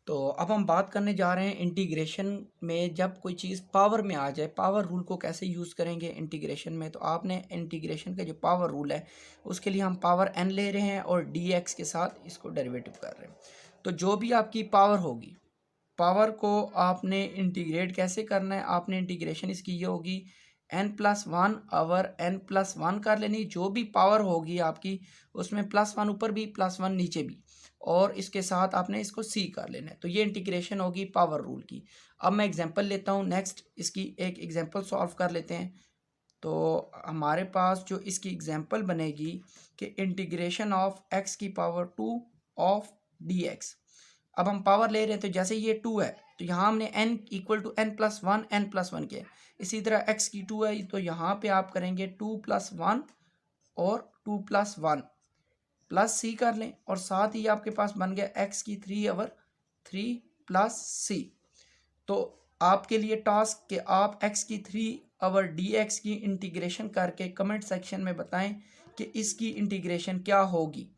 तो अब हम बात करने जा रहे हैं इंटीग्रेशन में जब कोई चीज़ पावर में आ जाए, पावर रूल को कैसे यूज़ करेंगे इंटीग्रेशन में। तो आपने इंटीग्रेशन का जो पावर रूल है उसके लिए हम पावर n ले रहे हैं और dx के साथ इसको डेरिवेटिव कर रहे हैं। तो जो भी आपकी पावर होगी, पावर को आपने इंटीग्रेट कैसे करना है, आपने इंटीग्रेशन इसकी ये होगी n+1 ओवर n+1 कर लेनी। जो भी पावर होगी आपकी उसमें +1 ऊपर भी +1 नीचे भी, और इसके साथ आपने इसको c कर लेना है। तो ये इंटीग्रेशन होगी पावर रूल की। अब मैं एग्जांपल लेता हूँ, नेक्स्ट इसकी एक एग्जांपल सॉल्व कर लेते हैं। तो हमारे पास जो इसकी एग्जांपल बनेगी कि इंटीग्रेशन ऑफ x की पावर 2 ऑफ dx। अब हम पावर ले रहे हैं तो जैसे ये 2 है तो यहाँ हमने n इक्वल टू n+1 किया। इसी तरह x की 2 है तो यहाँ पे आप करेंगे 2+1 और 2+1 प्लस c कर लें, और साथ ही आपके पास बन गया x की 3 ओवर 3 प्लस c। तो आपके लिए टास्क कि आप x की 3 ओवर dx की इंटीग्रेशन करके कमेंट सेक्शन में बताएं कि इसकी इंटीग्रेशन क्या होगी।